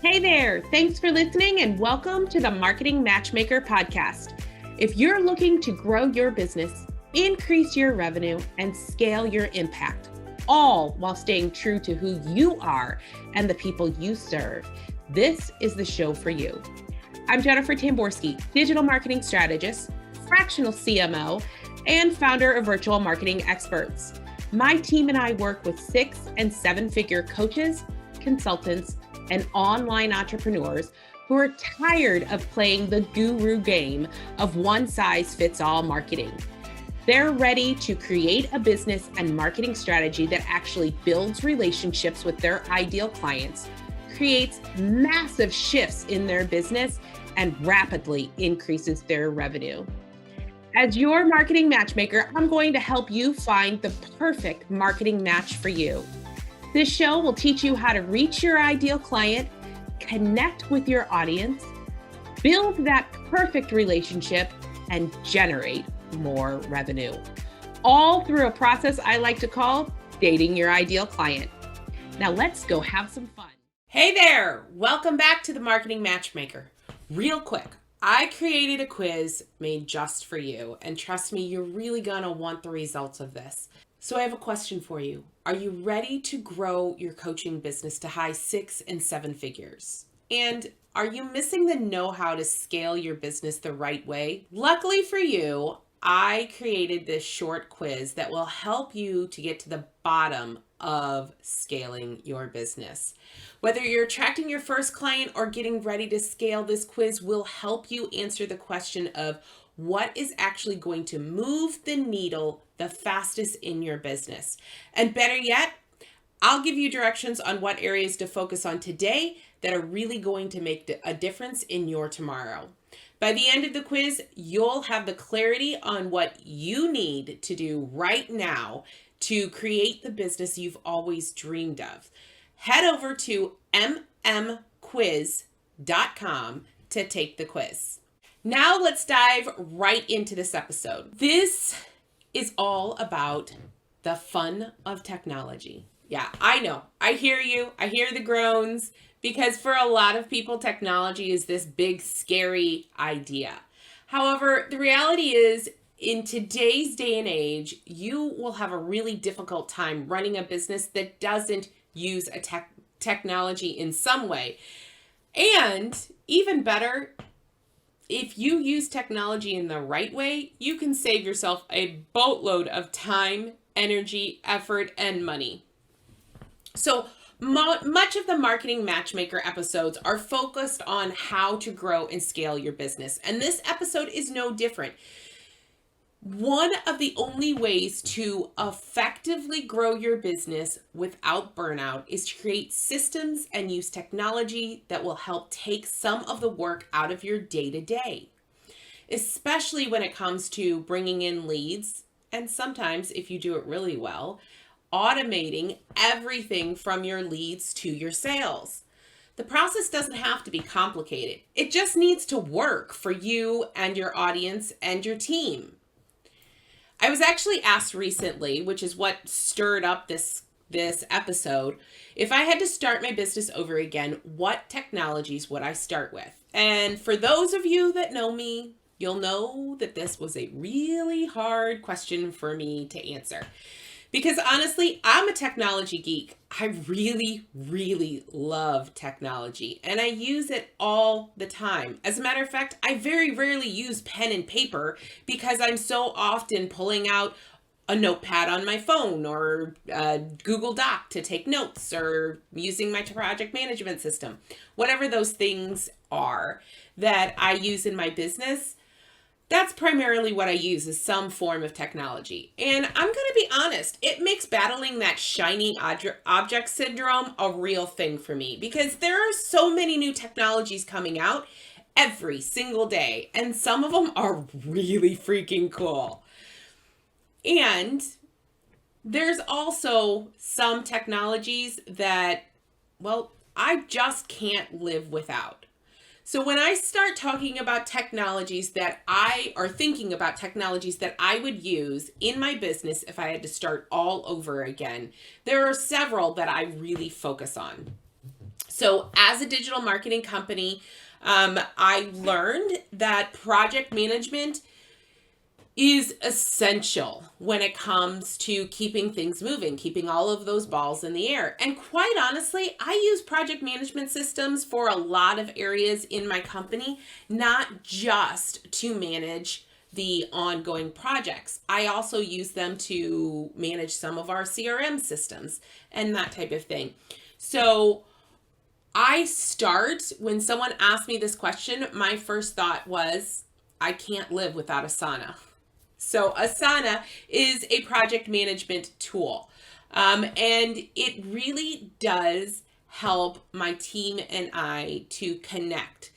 Hey there, thanks for listening and welcome to the Marketing Matchmaker podcast. If you're looking to grow your business, increase your revenue, and scale your impact, all while staying true to who you are and the people you serve, this is the show for you. I'm Jennifer Tamborksi, digital marketing strategist, fractional CMO, and founder of Virtual Marketing Experts. My team and I work with 6- and 7-figure coaches, consultants, and online entrepreneurs who are tired of playing the guru game of one-size-fits-all marketing. They're ready to create a business and marketing strategy that actually builds relationships with their ideal clients, creates massive shifts in their business, and rapidly increases their revenue. As your marketing matchmaker, I'm going to help you find the perfect marketing match for you. This show will teach you how to reach your ideal client, connect with your audience, build that perfect relationship, and generate more revenue. All through a process I like to call dating your ideal client. Now let's go have some fun. Hey there, welcome back to the Marketing Matchmaker. Real quick, I created a quiz made just for you, and trust me, you're really gonna want the results of this. So I have a question for you. Are you ready to grow your coaching business to high 6- and 7 figures? And are you missing the know-how to scale your business the right way? Luckily for you, I created this short quiz that will help you to get to the bottom of scaling your business. Whether you're attracting your first client or getting ready to scale, this quiz will help you answer the question of what is actually going to move the needle the fastest in your business. And better yet, I'll give you directions on what areas to focus on today that are really going to make a difference in your tomorrow. By the end of the quiz, you'll have the clarity on what you need to do right now to create the business you've always dreamed of. Head over to mmquiz.com to take the quiz. Now let's dive right into this episode. This is all about the fun of technology. Yeah, I know. I hear you. I hear the groans, because for a lot of people, technology is this big, scary idea. However, the reality is, in today's day and age, you will have a really difficult time running a business that doesn't use a technology in some way. And even better, if you use technology in the right way, you can save yourself a boatload of time, energy, effort, and money. So much of the Marketing Matchmaker episodes are focused on how to grow and scale your business. And this episode is no different. One of the only ways to effectively grow your business without burnout is to create systems and use technology that will help take some of the work out of your day-to-day, especially when it comes to bringing in leads, and sometimes, if you do it really well, automating everything from your leads to your sales. The process doesn't have to be complicated. It just needs to work for you and your audience and your team. I was actually asked recently, which is what stirred up this episode, if I had to start my business over again, what technologies would I start with? And for those of you that know me, you'll know that this was a really hard question for me to answer. Because honestly, I'm a technology geek. I really, really love technology, and I use it all the time. As a matter of fact, I very rarely use pen and paper because I'm so often pulling out a notepad on my phone or Google Doc to take notes, or using my project management system. Whatever those things are that I use in my business, that's primarily what I use, is some form of technology. And I'm going to be honest, it makes battling that shiny object syndrome a real thing for me, because there are so many new technologies coming out every single day, and some of them are really freaking cool. And there's also some technologies that, well, I just can't live without. So when I start talking about technologies that thinking about technologies that I would use in my business if I had to start all over again, there are several that I really focus on. So as a digital marketing company, I learned that project management is essential when it comes to keeping things moving, keeping all of those balls in the air. And quite honestly, I use project management systems for a lot of areas in my company, not just to manage the ongoing projects. I also use them to manage some of our CRM systems and that type of thing. So when someone asked me this question, my first thought was, I can't live without Asana. So Asana is a project management tool, and it really does help my team and I to connect.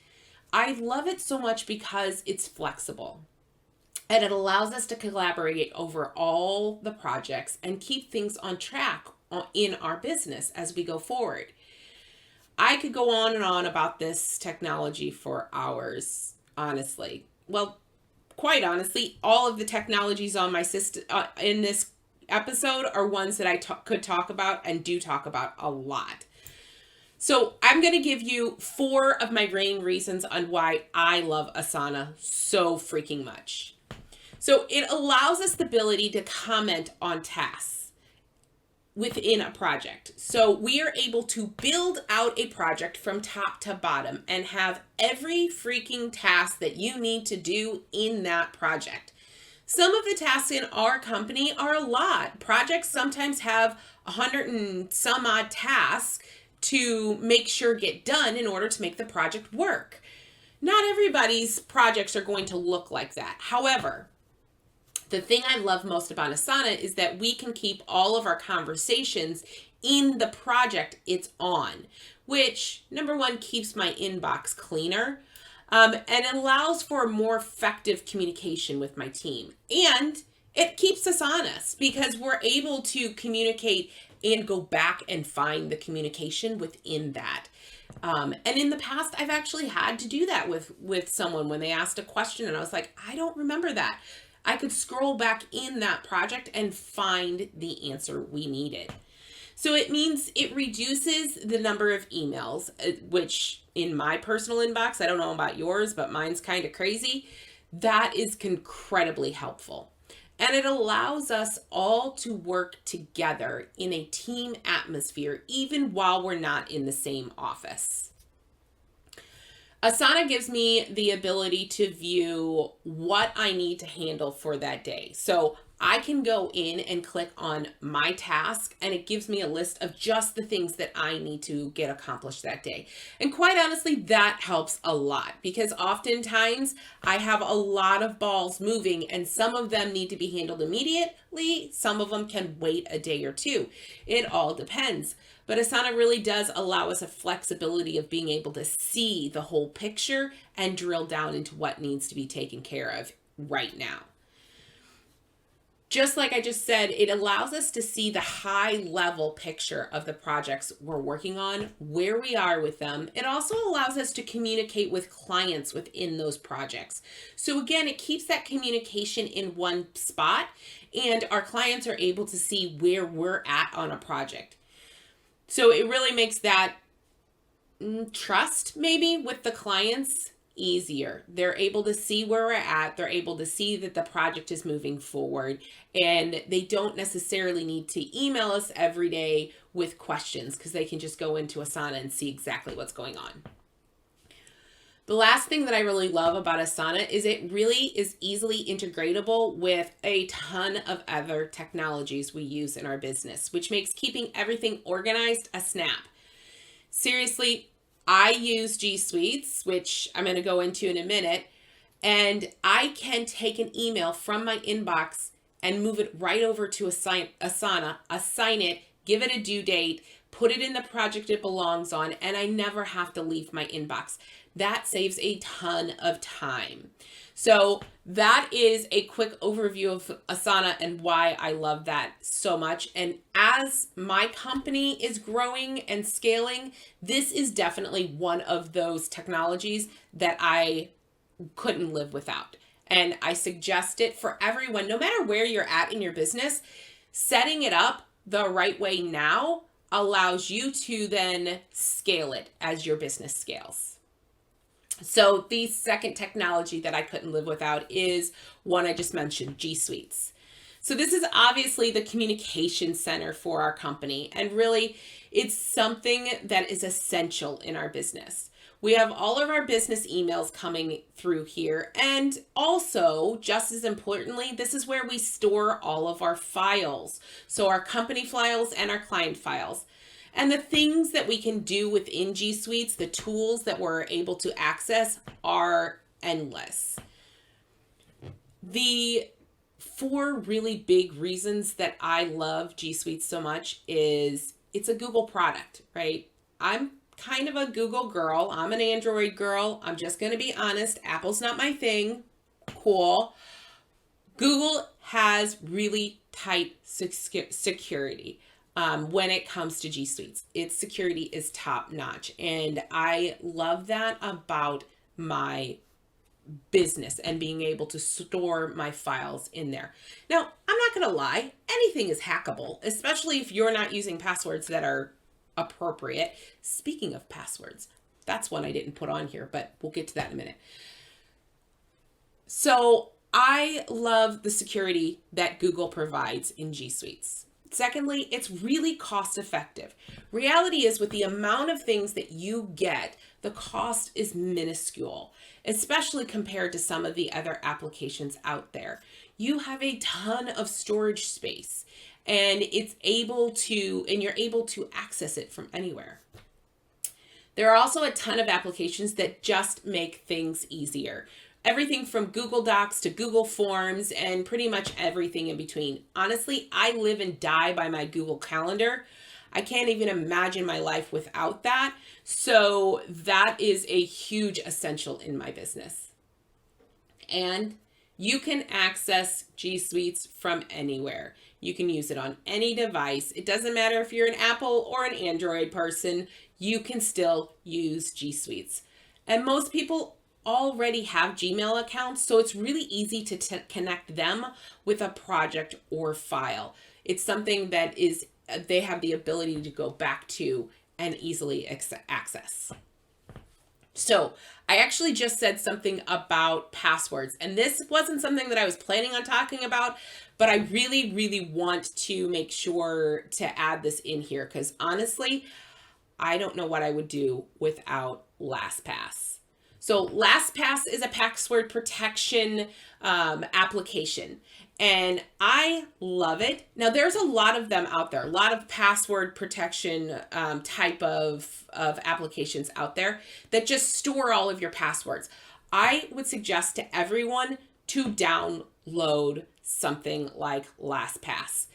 I love it so much because it's flexible and it allows us to collaborate over all the projects and keep things on track in our business as we go forward. I could go on and on about this technology for hours, honestly. Well, quite honestly, all of the technologies on my system in this episode are ones that I could talk about and do talk about a lot. So I'm going to give you 4 of my main reasons on why I love Asana so freaking much. So it allows us the ability to comment on tasks within a project. So we are able to build out a project from top to bottom and have every freaking task that you need to do in that project. Some of the tasks in our company are a lot. Projects sometimes have 100 and some odd tasks to make sure get done in order to make the project work. Not everybody's projects are going to look like that. However, the thing I love most about Asana is that we can keep all of our conversations in the project it's on, which, number one, keeps my inbox cleaner, and it allows for more effective communication with my team. And it keeps us honest because we're able to communicate and go back and find the communication within that. And in the past, I've actually had to do that with someone when they asked a question and I was like, I don't remember that. I could scroll back in that project and find the answer we needed. So it means it reduces the number of emails, which in my personal inbox, I don't know about yours, but mine's kind of crazy. That is incredibly helpful. And it allows us all to work together in a team atmosphere, even while we're not in the same office. Asana gives me the ability to view what I need to handle for that day. So I can go in and click on my task and it gives me a list of just the things that I need to get accomplished that day. And quite honestly, that helps a lot because oftentimes I have a lot of balls moving and some of them need to be handled immediately. Some of them can wait a day or two. It all depends. But Asana really does allow us a flexibility of being able to see the whole picture and drill down into what needs to be taken care of right now. Just like I just said, it allows us to see the high level picture of the projects we're working on, where we are with them. It also allows us to communicate with clients within those projects. So again, it keeps that communication in one spot and our clients are able to see where we're at on a project. So it really makes that trust maybe with the clients easier. They're able to see where we're at. They're able to see that the project is moving forward and they don't necessarily need to email us every day with questions because they can just go into Asana and see exactly what's going on. The last thing that I really love about Asana is it really is easily integratable with a ton of other technologies we use in our business, which makes keeping everything organized a snap. Seriously, I use G Suites, which I'm going to go into in a minute, and I can take an email from my inbox and move it right over to Asana, assign it, give it a due date, put it in the project it belongs on, and I never have to leave my inbox. That saves a ton of time. So that is a quick overview of Asana and why I love that so much. And as my company is growing and scaling, this is definitely one of those technologies that I couldn't live without. And I suggest it for everyone, no matter where you're at in your business, setting it up the right way now, allows you to then scale it as your business scales. So the second technology that I couldn't live without is one I just mentioned, G Suites. So this is obviously the communication center for our company, and really it's something that is essential in our business. We have all of our business emails coming through here, and also, just as importantly, this is where we store all of our files. So our company files and our client files. And the things that we can do within G Suites, the tools that we're able to access, are endless. The 4 really big reasons that I love G Suite so much is it's a Google product, right? I'm kind of a Google girl. I'm an Android girl. I'm just going to be honest. Apple's not my thing. Cool. Google has really tight security when it comes to G Suites. Its security is top notch. And I love that about my business and being able to store my files in there. Now, I'm not going to lie, anything is hackable, especially if you're not using passwords that are appropriate. Speaking of passwords, that's one I didn't put on here, but we'll get to that in a minute. So I love the security that Google provides in G Suites. Secondly, it's really cost effective. Reality is, with the amount of things that you get, the cost is minuscule, especially compared to some of the other applications out there. You have a ton of storage space, and you're able to access it from anywhere. There are also a ton of applications that just make things easier. Everything from Google Docs to Google Forms and pretty much everything in between. Honestly, I live and die by my Google Calendar. I can't even imagine my life without that. So that is a huge essential in my business. And you can access G Suites from anywhere. You can use it on any device. It doesn't matter if you're an Apple or an Android person, you can still use G Suites. And most people already have Gmail accounts, so it's really easy to connect them with a project or file. It's something that they have the ability to go back to and easily access. So I actually just said something about passwords, and this wasn't something that I was planning on talking about, but I really, really want to make sure to add this in here because honestly, I don't know what I would do without Lastpass. So Lastpass is a password protection application, and I love it. Now, there's a lot of them out there, a lot of password protection type of applications out there that just store all of your passwords. I would suggest to everyone to download something like Lastpass.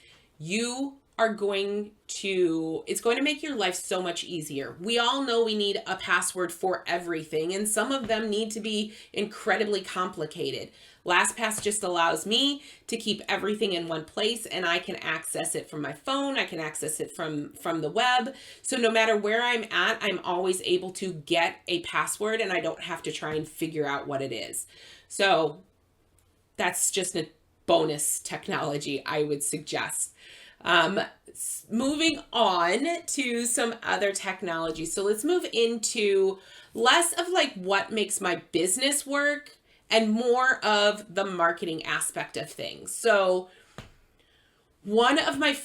It's going to make your life so much easier. We all know we need a password for everything, and some of them need to be incredibly complicated. LastPass just allows me to keep everything in one place, and I can access it from my phone. I can access it from the web. So no matter where I'm at, I'm always able to get a password, and I don't have to try and figure out what it is. So that's just a bonus technology I would suggest. Moving on to some other technology. So let's move into less of like what makes my business work and more of the marketing aspect of things. So one of my,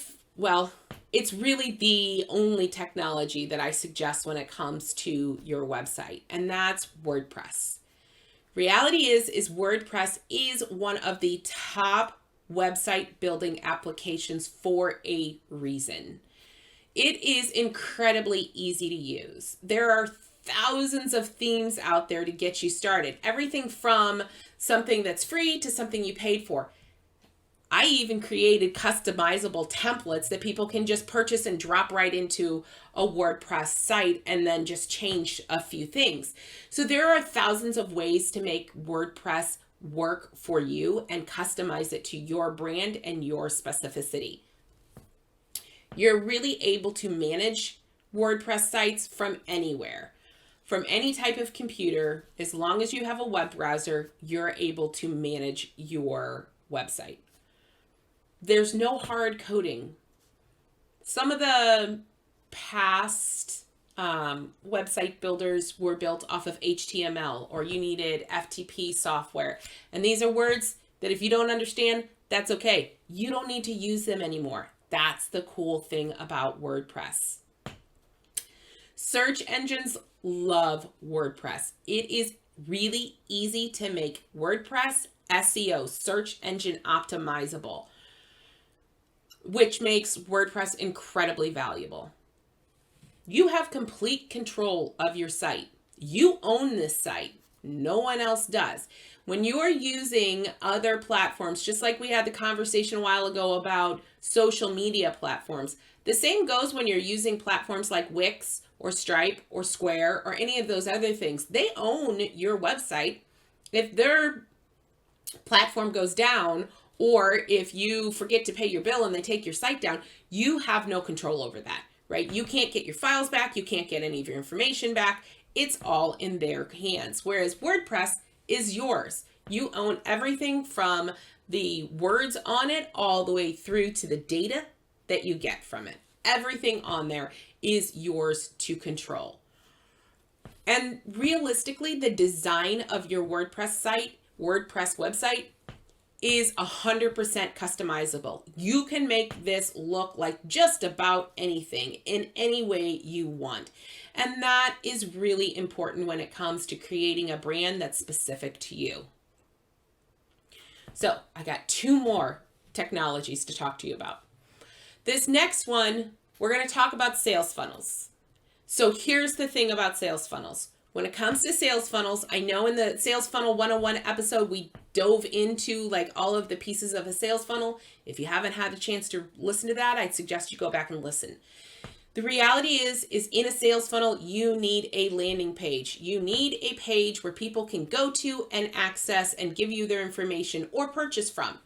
it's really the only technology that I suggest when it comes to your website, and that's WordPress. Reality is WordPress is one of the top website building applications for a reason. It is incredibly easy to use. There are thousands of themes out there to get you started. Everything from something that's free to something you paid for. I even created customizable templates that people can just purchase and drop right into a WordPress site and then just change a few things. So there are thousands of ways to make WordPress work for you and customize it to your brand and your specificity. You're really able to manage WordPress sites from anywhere, from any type of computer. As long as you have a web browser, you're able to manage your website. There's no hard coding. Some of the past website builders were built off of HTML, or you needed FTP software. And these are words that if you don't understand, that's okay. You don't need to use them anymore. That's the cool thing about WordPress. Search engines love WordPress. It is really easy to make WordPress SEO, search engine optimizable, which makes WordPress incredibly valuable. You have complete control of your site. You own this site. No one else does. When you are using other platforms, just like we had the conversation a while ago about social media platforms, the same goes when you're using platforms like Wix or Stripe or Square or any of those other things. They own your website. If their platform goes down, or if you forget to pay your bill and they take your site down, you have no control over that, right? You can't get your files back. You can't get any of your information back. It's all in their hands. Whereas WordPress is yours. You own everything from the words on it all the way through to the data that you get from it. Everything on there is yours to control. And realistically, the design of your WordPress website is 100% customizable. You can make this look like just about anything in any way you want. And that is really important when it comes to creating a brand that's specific to you. So I got 2 more technologies to talk to you about. This next one, we're going to talk about sales funnels. So here's the thing about sales funnels. When it comes to sales funnels, I know in the Sales Funnel 101 episode, we dove into like all of the pieces of a sales funnel. If you haven't had a chance to listen to that, I'd suggest you go back and listen. The reality is in a sales funnel, you need a landing page. You need a page where people can go to and access and give you their information or purchase from.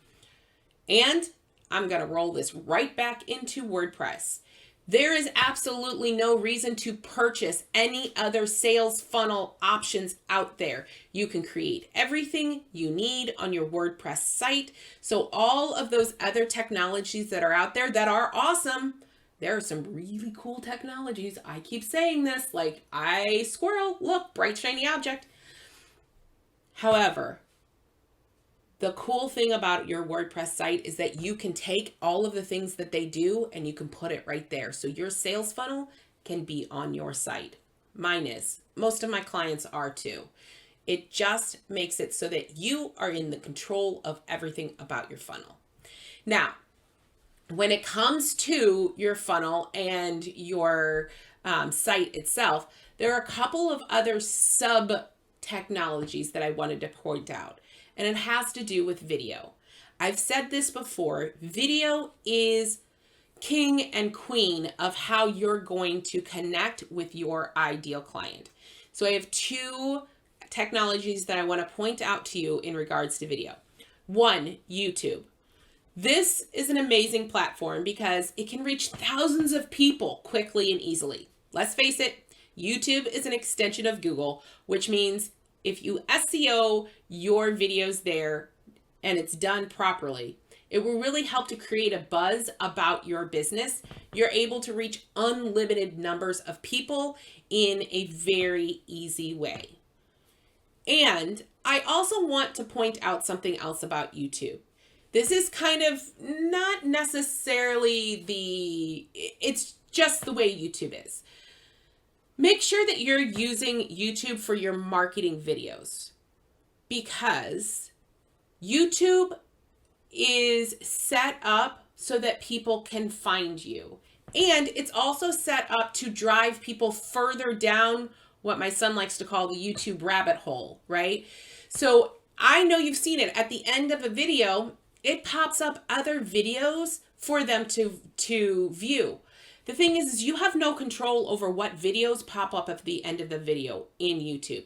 And I'm going to roll this right back into WordPress. There is absolutely no reason to purchase any other sales funnel options out there. You can create everything you need on your WordPress site. So all of those other technologies that are out there that are awesome, there are some really cool technologies. I keep saying this, like squirrel, look, bright shiny object. However, the cool thing about your WordPress site is that you can take all of the things that they do and you can put it right there. So your sales funnel can be on your site. Mine is. Most of my clients are too. It just makes it so that you are in the control of everything about your funnel. Now, when it comes to your funnel and your site itself, there are a couple of other sub technologies that I wanted to point out. And it has to do with video. I've said this before, video is king and queen of how you're going to connect with your ideal client. So I have 2 technologies that I want to point out to you in regards to video. 1, YouTube. This is an amazing platform because it can reach thousands of people quickly and easily. Let's face it, YouTube is an extension of Google, which means if you SEO your videos there and it's done properly, it will really help to create a buzz about your business. You're able to reach unlimited numbers of people in a very easy way. And I also want to point out something else about YouTube. This is kind of not necessarily it's just the way YouTube is. Make sure that you're using YouTube for your marketing videos, because YouTube is set up so that people can find you. And it's also set up to drive people further down what my son likes to call the YouTube rabbit hole, right? So I know you've seen it. At the end of a video, it pops up other videos for them to view. The thing is you have no control over what videos pop up at the end of the video in YouTube.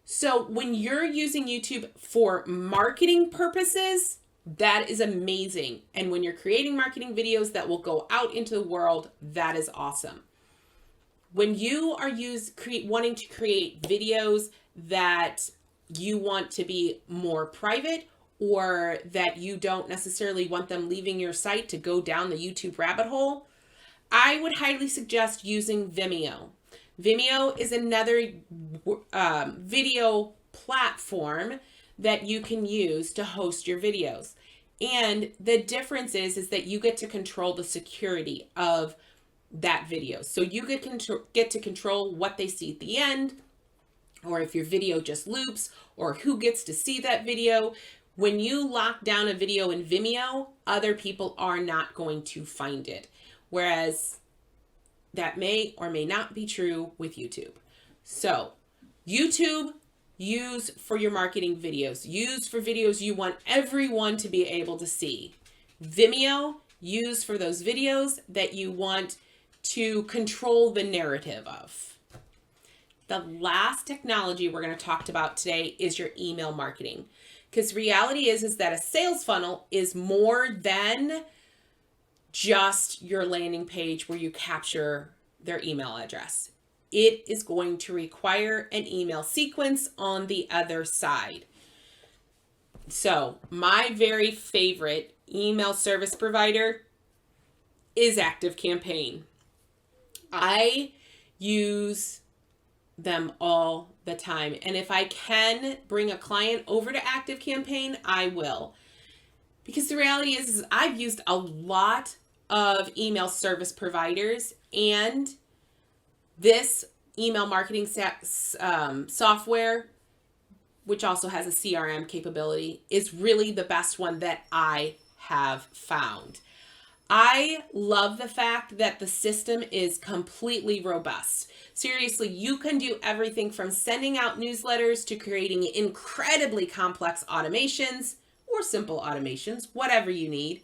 So when you're using YouTube for marketing purposes, that is amazing. And when you're creating marketing videos that will go out into the world, that is awesome. When you are wanting to create videos that you want to be more private, or that you don't necessarily want them leaving your site to go down the YouTube rabbit hole, I would highly suggest using Vimeo. Vimeo is another video platform that you can use to host your videos. And the difference is that you get to control the security of that video. So you get to control what they see at the end, or if your video just loops, or who gets to see that video. When you lock down a video in Vimeo, other people are not going to find it. Whereas that may or may not be true with YouTube. So YouTube, use for your marketing videos. Use for videos you want everyone to be able to see. Vimeo, use for those videos that you want to control the narrative of. The last technology we're going to talk about today is your email marketing. Because reality is that a sales funnel is more than just your landing page where you capture their email address. It is going to require an email sequence on the other side. So my very favorite email service provider is ActiveCampaign. I use them all the time. And if I can bring a client over to ActiveCampaign, I will. Because the reality is I've used a lot of email service providers, and this email marketing software, which also has a CRM capability, is really the best one that I have found. I love the fact that the system is completely robust. Seriously, you can do everything from sending out newsletters to creating incredibly complex automations or simple automations, whatever you need,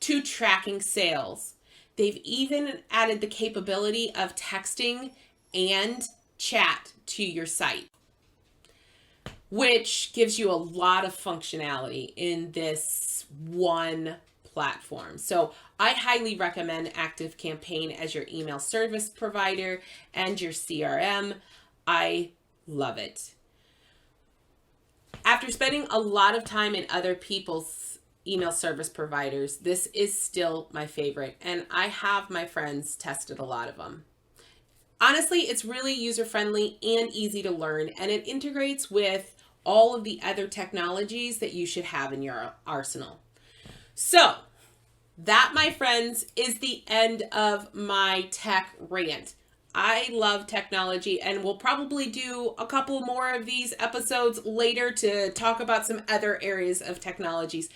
to tracking sales. They've even added the capability of texting and chat to your site, which gives you a lot of functionality in this one platform. So I highly recommend ActiveCampaign as your email service provider and your CRM. I love it. After spending a lot of time in other people's email service providers, this is still my favorite, and I have my friends tested a lot of them. Honestly, it's really user-friendly and easy to learn, and it integrates with all of the other technologies that you should have in your arsenal. So that, my friends, is the end of my tech rant. I love technology, and we'll probably do a couple more of these episodes later to talk about some other areas of technologies.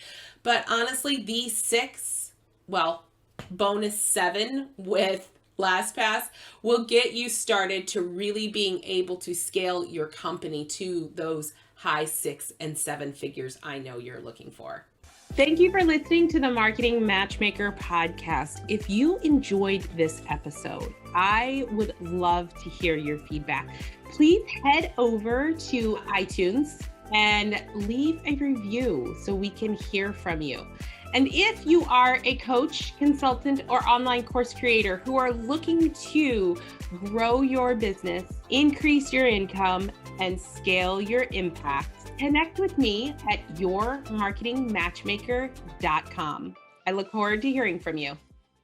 But honestly, these 6, well, bonus 7 with Lastpass will get you started to really being able to scale your company to those high 6 and 7 figures I know you're looking for. Thank you for listening to the Marketing Matchmaker podcast. If you enjoyed this episode, I would love to hear your feedback. Please head over to iTunes and leave a review so we can hear from you. And if you are a coach, consultant, or online course creator who are looking to grow your business, increase your income, and scale your impact, connect with me at yourmarketingmatchmaker.com. I look forward to hearing from you.